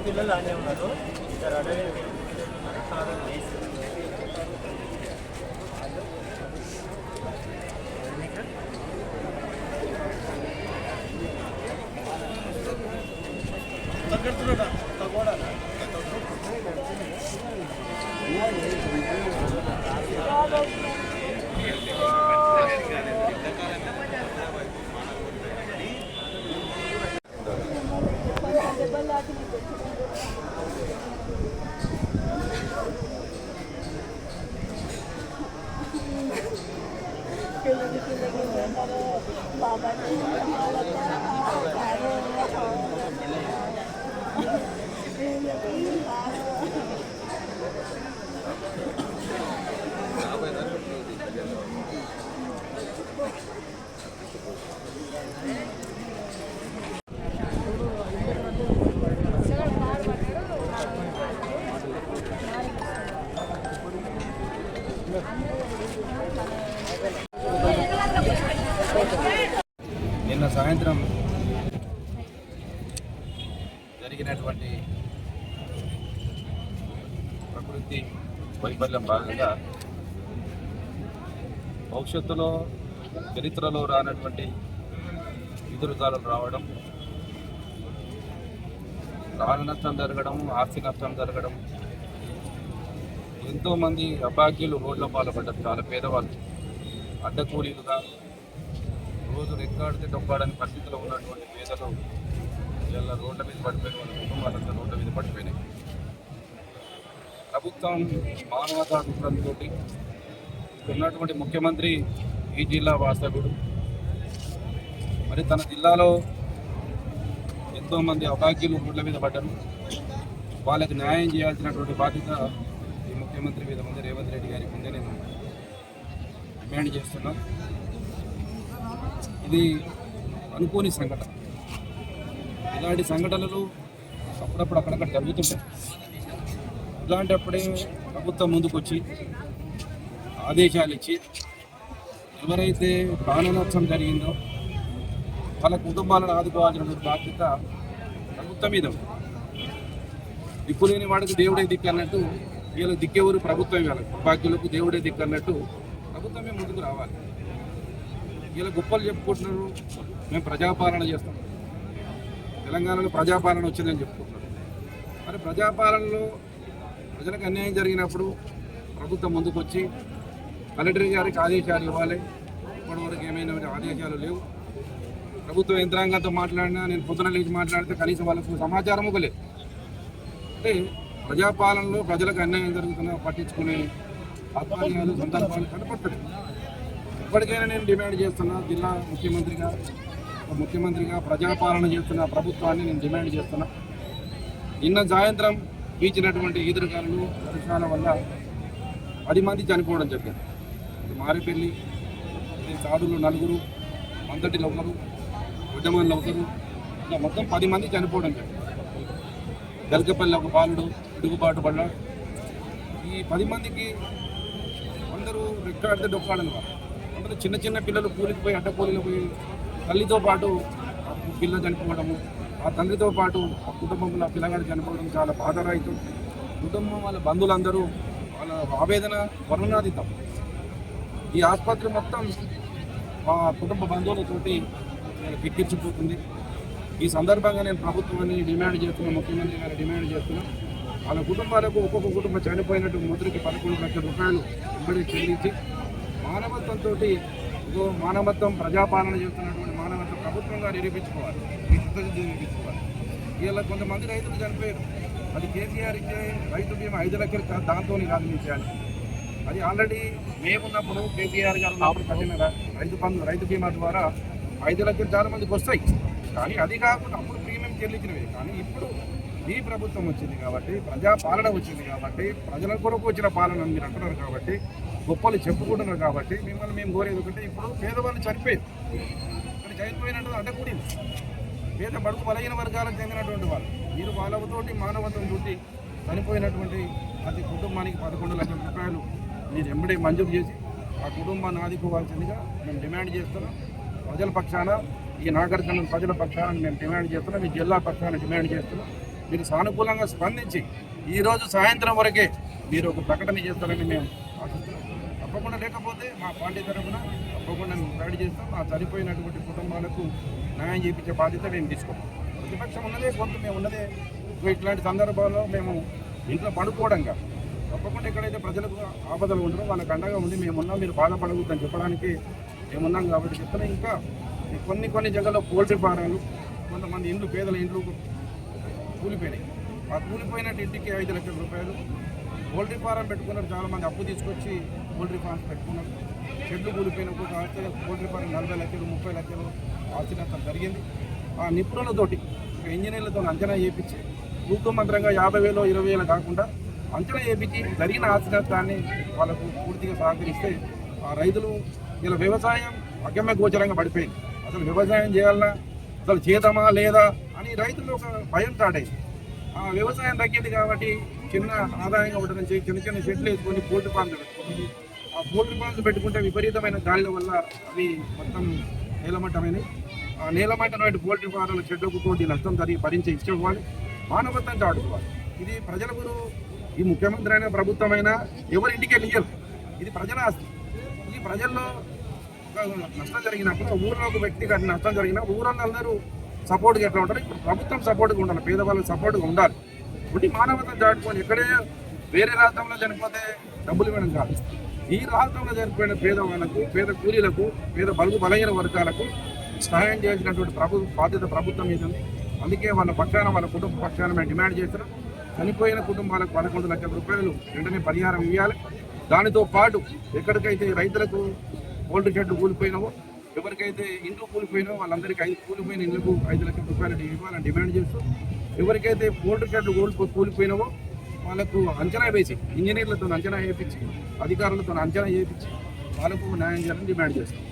పిల్లలు అనే ఉన్నారు. నిన్న సాయంత్రం జరిగినటువంటి ప్రకృతి వైఫల్యం భాగంగా భవిష్యత్తులో చరిత్రలో రానటువంటి ఎదురుగాలు రావడం, ప్రాణ నష్టం జరగడం, ఆస్తి నష్టం జరగడం, ఎంతోమంది అభాగ్యులు రోడ్ల పాల్పడ్డారు. చాలా పేదవాళ్ళు అడ్డకూలీలుగా రోజు రెక్కాడితే డొక్కాడని పరిస్థితిలో ఉన్నటువంటి పేదలు ఇలా రోడ్ల మీద పడిపోయిన వాళ్ళ కుటుంబాలంతా రోడ్ల మీద పడిపోయినాయి. ప్రభుత్వం మానవతా దృక్పథంతో ఉన్నటువంటి ముఖ్యమంత్రి ఈ జిల్లా వాస్తవ్యుడు. మరి తన జిల్లాలో ఎంతోమంది అభాగ్యులు రోడ్ల మీద పడ్డారు. వాళ్ళకి న్యాయం చేయాల్సినటువంటి బాధ్యత ఈ ముఖ్యమంత్రి మీద ముందే, రేవంత్ రెడ్డి గారి ముందే నేను డిమాండ్ చేస్తున్నా. ఇది అనుకోని సంఘటన. ఇలాంటి సంఘటనలు అప్పుడప్పుడు అక్కడక్కడ జరుగుతుంటాయి. ఇలాంటప్పుడే ప్రభుత్వం ముందుకొచ్చి ఆదేశాలు ఇచ్చి ఎవరైతే ప్రాణ నష్టం జరిగిందో వాళ్ళ కుటుంబాలను ఆదుకోవాల్సినటువంటి బాధ్యత ప్రభుత్వం మీద. దిక్కులేని వాడికి దేవుడే దిక్కు అన్నట్టు వీళ్ళ దిక్కెవరు ప్రభుత్వం, వాళ్ళ బాధ్యులకు దేవుడే దిక్కు అన్నట్టు ప్రభుత్వమే ముందుకు రావాలి. వీళ్ళ గొప్పలు చెప్పుకుంటున్నారు, మేము ప్రజాపాలన చేస్తాం, తెలంగాణలో ప్రజాపాలన వచ్చిందని చెప్పుకుంటున్నారు. మరి ప్రజాపాలనలో ప్రజలకు అన్యాయం జరిగినప్పుడు ప్రభుత్వం ముందుకు వచ్చి కలెక్టర్ గారికి ఆదేశాలు ఇవ్వాలి. ఇప్పటివరకు ఏమైనా ఆదేశాలు లేవు. ప్రభుత్వ యంత్రాంగంతో మాట్లాడినా, నేను పొద్దున లేచి మాట్లాడితే కనీసం వాళ్ళకు సమాచారం లేదు. అంటే ప్రజాపాలనలో ప్రజలకు అన్యాయం జరుగుతున్నా పట్టించుకునే ఆత్మీయాలు సందర్భాలు కనపడుతుంది. ఇప్పటికైనా నేను డిమాండ్ చేస్తున్నా, జిల్లా ముఖ్యమంత్రిగా ప్రజాపాలన చేస్తున్న ప్రభుత్వాన్ని నేను డిమాండ్ చేస్తున్నా. నిన్న సాయంత్రం వీచినటువంటి ఈదురుగాలులు వర్షాల వల్ల 10 మంది చనిపోవడం జరిగింది. మారేపల్లి సాధులు 4, మంతటిలో 1, ఉద్యమంలో 1, ఇలా మొత్తం 10 మంది చనిపోవడం జరిగింది. గల్కపల్లి ఒక బాలుడు పిడుగుబాటు పడ్డాడు. ఈ 10 మందికి అందరూ రెక్కాడితే డొక్కాడని వాళ్ళు. అందరూ చిన్న చిన్న పిల్లలు కూలికి పోయి అడ్డకూలీలు పోయి తల్లితో పాటు పిల్ల చనిపోవడము, ఆ తండ్రితో పాటు ఆ కుటుంబంలో పిల్లగాడు చనిపోవడం చాలా బాధారహితం. కుటుంబం వాళ్ళ బంధువులందరూ వాళ్ళ ఆవేదన వర్ణనాతీతం. ఈ ఆసుపత్రి మొత్తం ఆ కుటుంబ బంధువులతోటి కిక్కిర్చిపోతుంది. ఈ సందర్భంగా నేను ప్రభుత్వాన్ని డిమాండ్ చేస్తున్నా, ముఖ్యమంత్రి గారు డిమాండ్ చేస్తున్నా, వాళ్ళ కుటుంబాలకు ఒక్కొక్క కుటుంబం చనిపోయినట్టు ముద్రకి 11 లక్షల రూపాయలు ఇబ్బడి చెల్లించి మానవత్వంతో మానవత్వం ప్రజాపాలన చేస్తున్నటువంటి మానవత్వం ప్రభుత్వంగా నిరూపించుకోవాలి, నిరూపించుకోవాలి. ఇలా కొంతమంది రైతులు చనిపోయారు. అది కేసీఆర్ ఇచ్చే రైతు బీమా 5 లక్షలు దాంతో కాదు మీరు చేయాలి. అది ఆల్రెడీ మేమున్నప్పుడు కేసీఆర్ గారు ఉన్నప్పుడు కట్టిన రైతు బీమా ద్వారా 5 లక్షలు చాలా మందికి వస్తాయి. కానీ అది కాకుండా అప్పుడు ప్రీమియం చెల్లించినవి. కానీ ఇప్పుడు ఈ ప్రభుత్వం వచ్చింది కాబట్టి, ప్రజా పాలన వచ్చింది కాబట్టి, ప్రజల కొరకు వచ్చిన పాలన మీరు అంటున్నారు కాబట్టి, గొప్పలు చెప్పుకుంటున్నారు కాబట్టి మిమ్మల్ని మేము కోరేది ఒకటి, ఇప్పుడు పేదవాళ్ళు చనిపోయారు. ఇక్కడ చనిపోయినట్టు అడ్డకూడింది. పేద బడుగు బలహీన వర్గాలకు చెందినటువంటి వాళ్ళు మీరు వాళ్ళతోటి మానవత్వంతో చనిపోయినటువంటి ప్రతి కుటుంబానికి 11 లక్షల రూపాయలు మీరు ఎంబడే మంజూరు చేసి ఆ కుటుంబాన్ని ఆదుకోవాల్సిందిగా మేము డిమాండ్ చేస్తున్నాం. ప్రజల పక్షాన, ఈ నాగరికర్ణం ప్రజల పక్షాన మేము డిమాండ్ చేస్తున్నాం. ఈ జిల్లా పక్షాన డిమాండ్ చేస్తున్నాం. మీరు సానుకూలంగా స్పందించి ఈరోజు సాయంత్రం వరకే మీరు ఒక ప్రకటన చేస్తారని మేము ఆశిస్తున్నాం. తప్పకుండా లేకపోతే మా పార్టీ తరఫున తప్పకుండా మేము ప్రకటన చేస్తాం. ఆ చనిపోయినటువంటి కుటుంబాలకు న్యాయం చేయించే బాధ్యత మేము తీసుకుంటాం. ప్రతిపక్షం ఉన్నదే కొంత మేము ఉన్నదే ఇట్లాంటి సందర్భాల్లో మేము ఇంట్లో పడుకోవడం కాదు. తప్పకుండా ఎక్కడైతే ప్రజలకు ఆపదలు ఉంటారో వాళ్ళకి అండగా ఉంది మేమున్నాం, మీరు బాధపడకూడదని చెప్పడానికి మేమున్నాం కాబట్టి చెప్తున్నాం. ఇంకా కొన్ని జగల్లో పోల్ట్రీ ఫారాలు, కొంతమంది ఇండ్లు, పేదల ఇండ్లు కూలిపోయినాయి. ఆ కూలిపోయినట్టు ఇంటికి 5 లక్షల రూపాయలు. పోల్ట్రీ ఫారం పెట్టుకున్నారు, చాలామంది అప్పు తీసుకొచ్చి పోల్ట్రీ ఫార్మ్స్ పెట్టుకున్నారు. షెడ్లు కూలిపోయినప్పుడు ఆస్తి పోల్ట్రీ ఫారం 40 లక్షలు 30 లక్షలు ఆస్తి నష్టం జరిగింది. ఆ నిపుణులతోటి ఇంజనీర్లతో అంచనా చేయించి తూకమంత్రంగా 50,000 20,000 కాకుండా అంచనా చేయించి జరిగిన ఆస్తి నష్టాన్ని వాళ్ళకు పూర్తిగా సహకరిస్తే ఆ రైతులు ఇలా వ్యవసాయం అగమ్య గోచరంగా పడిపోయింది. అసలు వ్యవసాయం చేయాలన్నా అసలు చేద్దామా లేదా అని రైతులు ఒక భయం తాడైంది. ఆ వ్యవసాయం తగ్గింది కాబట్టి చిన్న ఆదాయంగా ఉండడం చిన్న షెడ్లు వేసుకొని పోల్ట్రీ ఫార్మ్స్ పెట్టుకుంటుంది. ఆ పోల్ట్రీ ఫార్మ్స్ పెట్టుకుంటే విపరీతమైన గాలిల వల్ల అవి మొత్తం నేలమట్టమైనవి. ఆ నేలమట్టమైన పోల్ట్రీ ఫార్మ్ల షెడ్లకు తోటి నష్టం జరిగి భరించి ఇచ్చేవాళ్ళు మానవత్వం చాటుకోవాలి. ఇది ప్రజలకు, ఈ ముఖ్యమంత్రి అయినా ప్రభుత్వం అయినా ఎవరి ఇంటికి వెళ్ళారు. ఇది ప్రజల ఆస్తి. ఈ ప్రజల్లో నష్టం జరిగినప్పుడు ఊళ్ళో ఒక వ్యక్తికి నష్టం జరిగినా ఊళ్ళందరూ సపోర్ట్గా ఎట్లా ఉంటారు, ఇప్పుడు ప్రభుత్వం సపోర్ట్గా ఉండాలి, పేదవాళ్ళకి సపోర్ట్గా ఉండాలి. ఇప్పుడు మానవత్వం దాటుకొని ఎక్కడే వేరే రాష్ట్రంలో చనిపోతే డబ్బులు ఇవ్వడం కాదు. ఈ రాష్ట్రంలో చనిపోయిన పేదవాళ్ళకు, పేద కూలీలకు, పేద బలుగు బలహీన వర్గాలకు సహాయం చేసినటువంటి బాధ్యత ప్రభుత్వం మీద ఉంది. అందుకే వాళ్ళ పక్షాన, వాళ్ళ కుటుంబ పక్షాన మేము డిమాండ్ చేస్తున్నాం. చనిపోయిన కుటుంబాలకు 11 లక్షల రూపాయలు వెంటనే పరిహారం ఇవ్వాలి. దానితో పాటు ఎక్కడికైతే రైతులకు పోల్ట్రీ షెడ్లు కూలిపోయినావో, ఎవరికైతే ఇండ్లు కూలిపోయినావో వాళ్ళందరికీ కూలిపోయిన ఇండ్లకు 5 లక్షల రూపాయలు ఇవ్వాలని డిమాండ్ చేస్తూ, ఎవరికైతే పోల్ట్రీ షెడ్లు కూలిపోయినావో వాళ్ళకు అంచనా వేసి, ఇంజనీర్లతో అంచనా వేయించి, అధికారులతో అంచనా వేయించి వాళ్ళకు న్యాయం చేయాలని డిమాండ్ చేస్తాం.